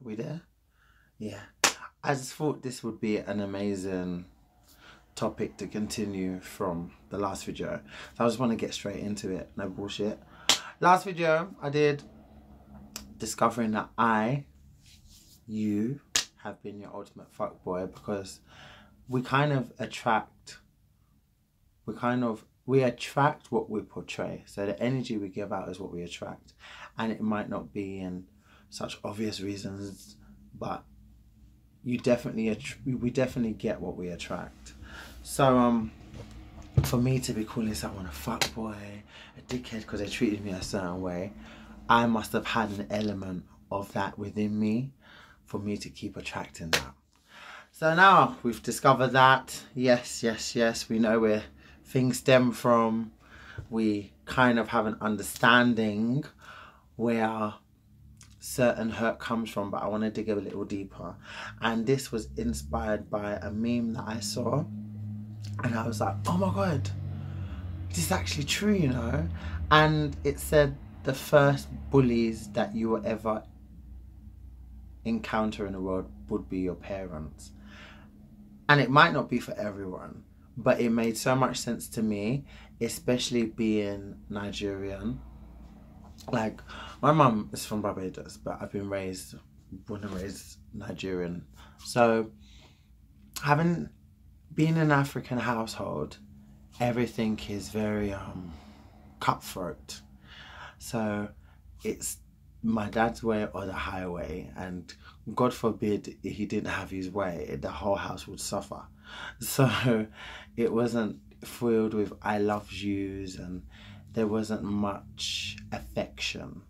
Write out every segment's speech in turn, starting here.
we there? Yeah. I just thought this would be an amazing topic to continue from the last video. So I just want to get straight into it. No bullshit. Last video I did discovering that you have been your ultimate fuckboy, because we attract what we portray. So the energy we give out is what we attract, and it might not be in such obvious reasons, but we definitely get what we attract. So for me to be calling someone a fuckboy, a dickhead because they treated me a certain way, I must have had an element of that within me for me to keep attracting that. So now we've discovered that, yes, we know where things stem from. We kind of have an understanding where certain hurt comes from, but I want to dig a little deeper. And this was inspired by a meme that I saw, and I was like, oh my god, this is actually true, you know. And it said the first bullies that you will ever encounter in the world would be your parents. And it might not be for everyone, but it made so much sense to me, especially being Nigerian. Like, my mum is from Barbados, but I've been born and raised Nigerian. So having been in an African household, everything is very cutthroat. So it's my dad's way or the highway, and God forbid he didn't have his way, the whole house would suffer. So it wasn't filled with I love yous, and there wasn't much affection.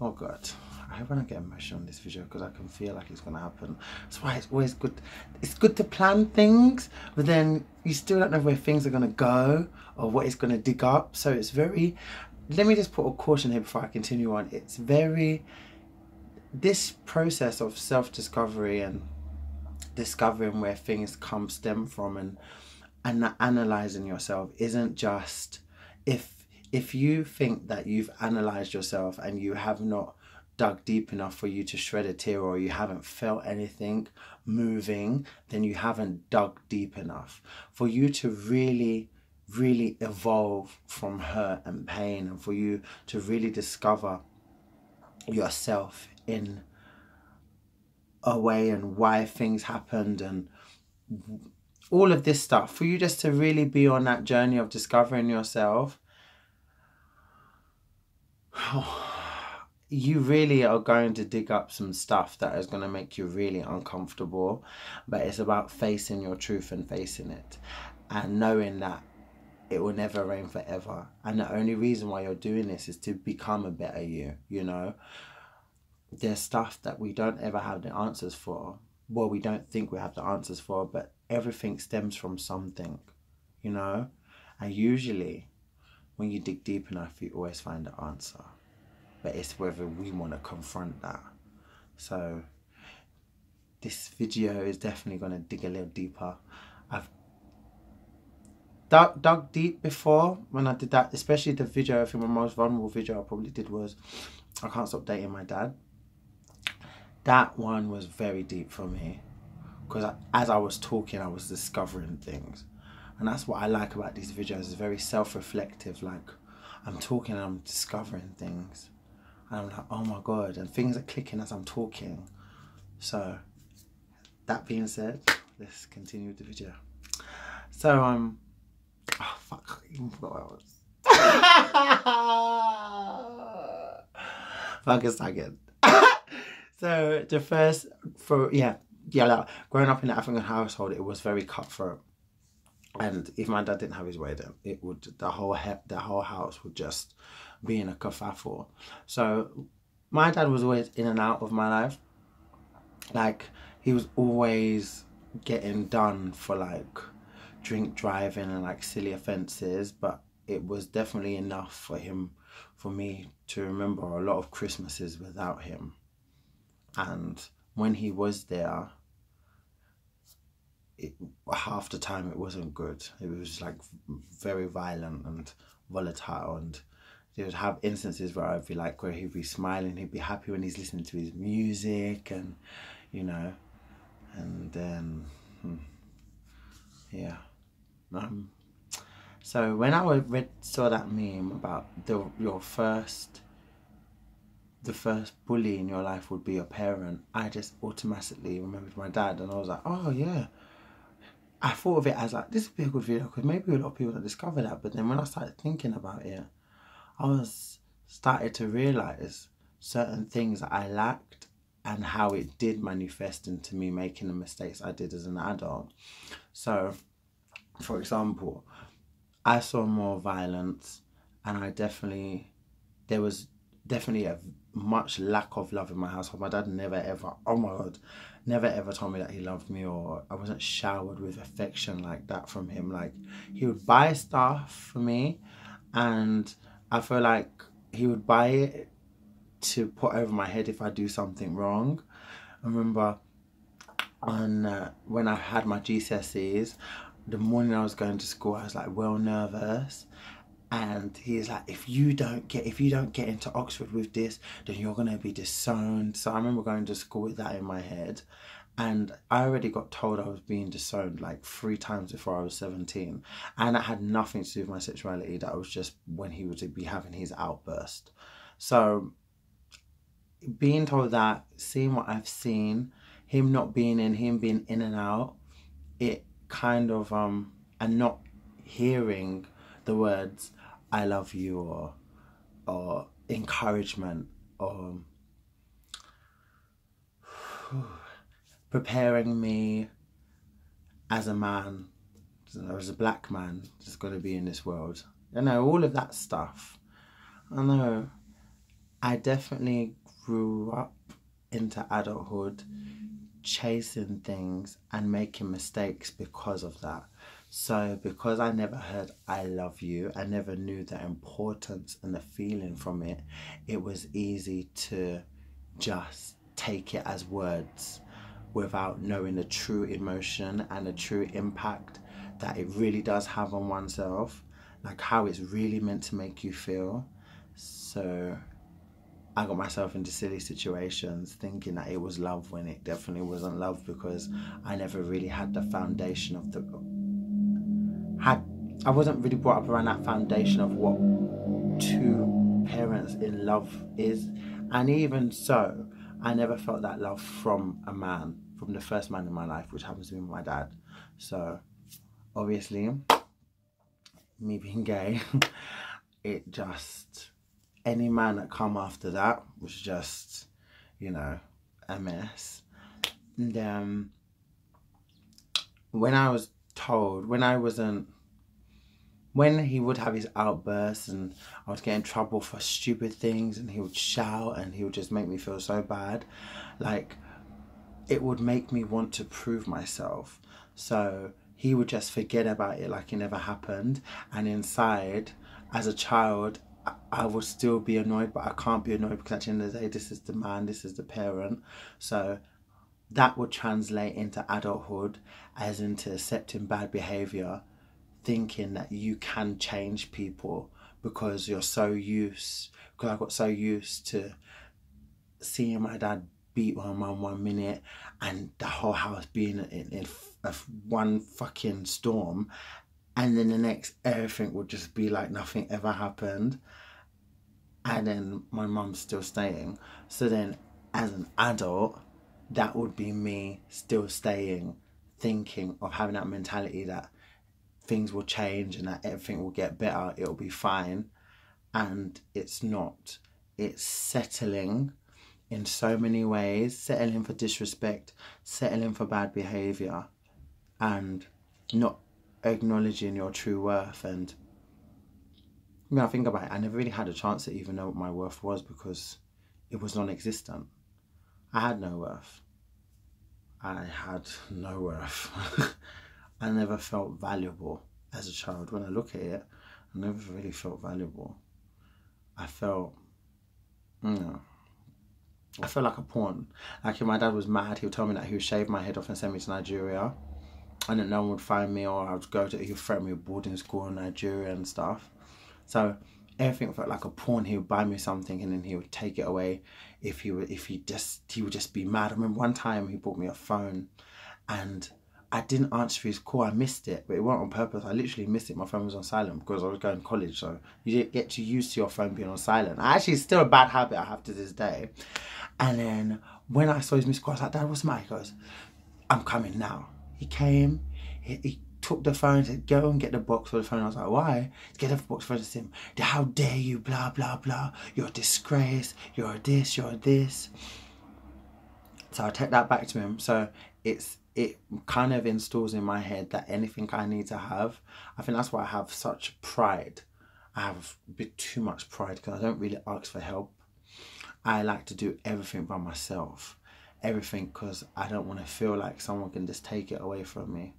Oh god, I hope I don't get emotional in this video, because I can feel like it's gonna happen. That's why it's always good. It's good to plan things, but then you still don't know where things are gonna go or what it's gonna dig up. So it's very, let me just put a caution here before I continue on. It's very, this process of self-discovery and discovering where things stem from and analyzing yourself isn't just, if you think that you've analyzed yourself and you have not dug deep enough for you to shred a tear, or you haven't felt anything moving, then you haven't dug deep enough. For you to really evolve from hurt and pain, and for you to really discover yourself in a way and why things happened and all of this stuff, for you just to really be on that journey of discovering yourself, you really are going to dig up some stuff that is going to make you really uncomfortable. But it's about facing your truth and facing it, and knowing that it will never rain forever. And the only reason why you're doing this is to become a better you, you know. There's stuff that we don't ever have the answers for. Well, we don't think we have the answers for, but everything stems from something, you know. And usually when you dig deep enough, you always find the answer. But it's whether we want to confront that. So this video is definitely going to dig a little deeper. I've dug deep before when I did that, especially the video. I think my most vulnerable video I probably did was I Can't Stop Dating My Dad. That one was very deep for me, because as I was talking, I was discovering things. And that's what I like about these videos. It's very self-reflective. Like, I'm talking and I'm discovering things, and I'm like, oh my god, and things are clicking as I'm talking. So that being said, let's continue with the video. So oh fuck, I even forgot what I was. Fuck a second. So the first, like, growing up in an African household, it was very cutthroat. And if my dad didn't have his way, then it would, the whole house would just be in a kerfuffle. So my dad was always in and out of my life. Like, he was always getting done for like drink driving and like silly offences, but it was definitely enough for me to remember a lot of Christmases without him. And when he was there, half the time it wasn't good. It was like very violent and volatile, and he would have instances where I'd be like, where he'd be smiling, he'd be happy when he's listening to his music, and you know, and then yeah. So when I saw that meme about the first bully in your life would be your parent, I just automatically remembered my dad, and I was like, oh yeah. I thought of it as like, this would be a good video because maybe a lot of people don't discover that. But then when I started thinking about it, I started to realise certain things that I lacked and how it did manifest into me making the mistakes I did as an adult. So, for example, I saw more violence, and there was definitely a much lack of love in my household. My dad never ever, oh my God, never ever told me that he loved me, or I wasn't showered with affection like that from him. Like, he would buy stuff for me, and I feel like he would buy it to put over my head if I do something wrong. I remember when I had my GCSEs, the morning I was going to school, I was like well nervous, and he's like, if you don't get into Oxford with this, then you're gonna be disowned. So I remember going to school with that in my head, and I already got told I was being disowned like 3 times before I was 17, and that had nothing to do with my sexuality. That was just when he would be having his outburst. So being told that, seeing what I've seen, him being in and out, it kind of and not hearing the words I love you or encouragement or preparing me as a man, as a black man that's got to be in this world. You know, all of that stuff. I know I definitely grew up into adulthood chasing things and making mistakes because of that. So because I never heard I love you, I never knew the importance and the feeling from it, it was easy to just take it as words without knowing the true emotion and the true impact that it really does have on oneself, like how it's really meant to make you feel. So I got myself into silly situations thinking that it was love when it definitely wasn't love, because I never really had the foundation of I wasn't really brought up around that foundation of what two parents in love is. And even so, I never felt that love from a man, from the first man in my life, which happens to be my dad. So obviously, me being gay, it just, any man that come after that was just, you know, a mess. And when I was told, when he would have his outbursts and I would get in trouble for stupid things and he would shout and he would just make me feel so bad, like, it would make me want to prove myself. So he would just forget about it like it never happened, and inside, as a child, I would still be annoyed, but I can't be annoyed because at the end of the day, this is the man, this is the parent. So that would translate into adulthood as into accepting bad behaviour, thinking that you can change people because I got so used to seeing my dad beat my mum 1 minute and the whole house being in one fucking storm, and then the next everything would just be like nothing ever happened, and then my mum's still staying. So then as an adult, that would be me still staying, thinking of having that mentality that things will change and that everything will get better, it'll be fine. And it's not. It's settling in so many ways, settling for disrespect, settling for bad behaviour, and not acknowledging your true worth. And I mean, I think about it, I never really had a chance to even know what my worth was because it was non-existent. I had no worth. I had no worth. I never felt valuable as a child. When I look at it, I never really felt valuable. I felt, I felt like a pawn. Like if my dad was mad, he would tell me that he would shave my head off and send me to Nigeria, and then no one would find me, or I would he would threaten me with boarding school in Nigeria and stuff. So everything felt like a pawn. He would buy me something and then he would take it away if he would just be mad. I remember one time he bought me a phone and I didn't answer his call. I missed it, but it wasn't on purpose. I literally missed it. My phone was on silent because I was going to college, so you didn't get to used to your phone being on silent. Actually, it's still a bad habit I have to this day. And then when I saw his missed call, I was like, Dad, what's the matter? He goes, I'm coming now. He came, he took the phone, said, go and get the box for the phone. I was like, why? Get the box for the SIM. How dare you, blah, blah, blah. You're a disgrace. You're a this, you're a this. So I take that back to him. So it kind of installs in my head that anything I need to have, I think that's why I have such pride. I have a bit too much pride because I don't really ask for help. I like to do everything by myself. Everything because I don't want to feel like someone can just take it away from me.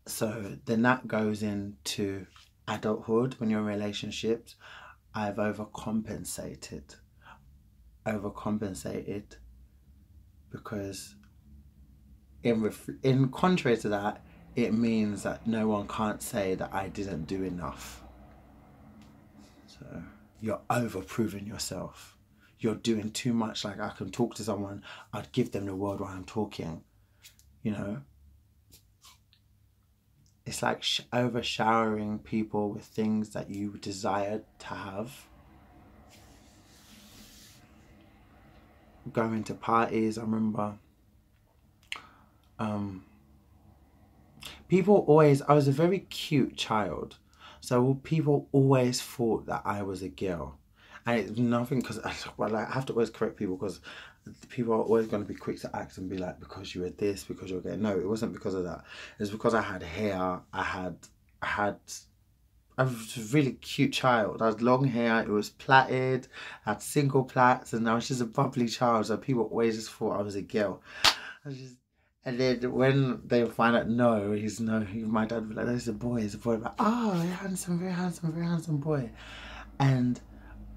So then that goes into adulthood. When you're in relationships, I've overcompensated because in contrary to that, it means that no one can't say that I didn't do enough. So you're over-proving yourself. You're doing too much. Like I can talk to someone, I'd give them the world while I'm talking, you know. It's like over-showering people with things that you desire to have. Going to parties, I remember I was a very cute child, so people always thought that I was a girl, and it's nothing because I have to always correct people because people are always going to be quick to act and be like, because you were this, because you're gay. No, it wasn't because of that. It was because I had hair. I was a really cute child. I had long hair, it was plaited, I had single plaits, and I was just a bubbly child, so people always just thought I was a girl. And then when they find out, my dad would be like, there's a boy, like, oh, very handsome boy. And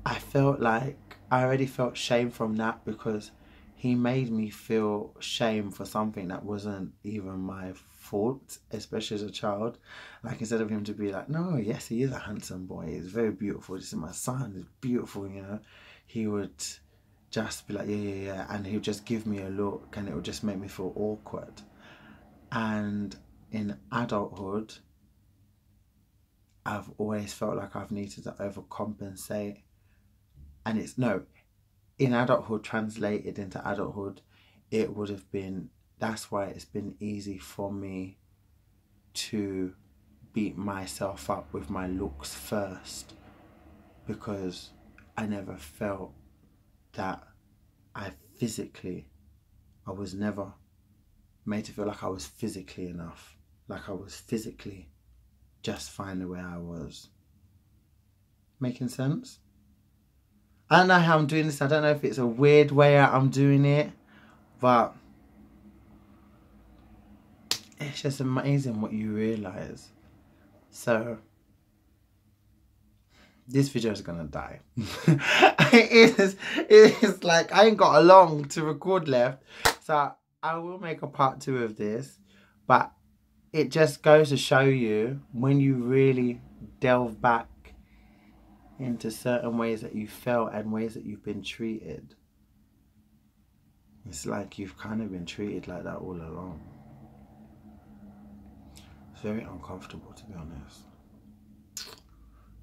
I felt like, I already felt shame from that because he made me feel shame for something that wasn't even my fault, especially as a child. Like instead of him to be like, no, yes, he is a handsome boy, he's very beautiful, this is my son, he's beautiful, you know, he would just be like, yeah, and he would just give me a look and it would just make me feel awkward. And in adulthood, I've always felt like I've needed to overcompensate. And in adulthood, translated into adulthood, it would have been, that's why it's been easy for me to beat myself up with my looks first, because I never felt that I was never made to feel like I was physically enough, like I was physically just fine the way I was. Making sense? I don't know how I'm doing this. I don't know if it's a weird way I'm doing it, but it's just amazing what you realise. So this video is gonna die. It is like I ain't got long to record left, so I will make a part 2 of this, but it just goes to show you when you really delve back into certain ways that you felt and ways that you've been treated. It's like you've kind of been treated like that all along. It's very uncomfortable, to be honest.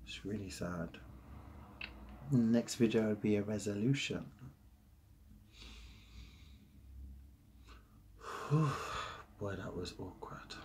It's really sad. The next video would be a resolution. Boy, that was awkward.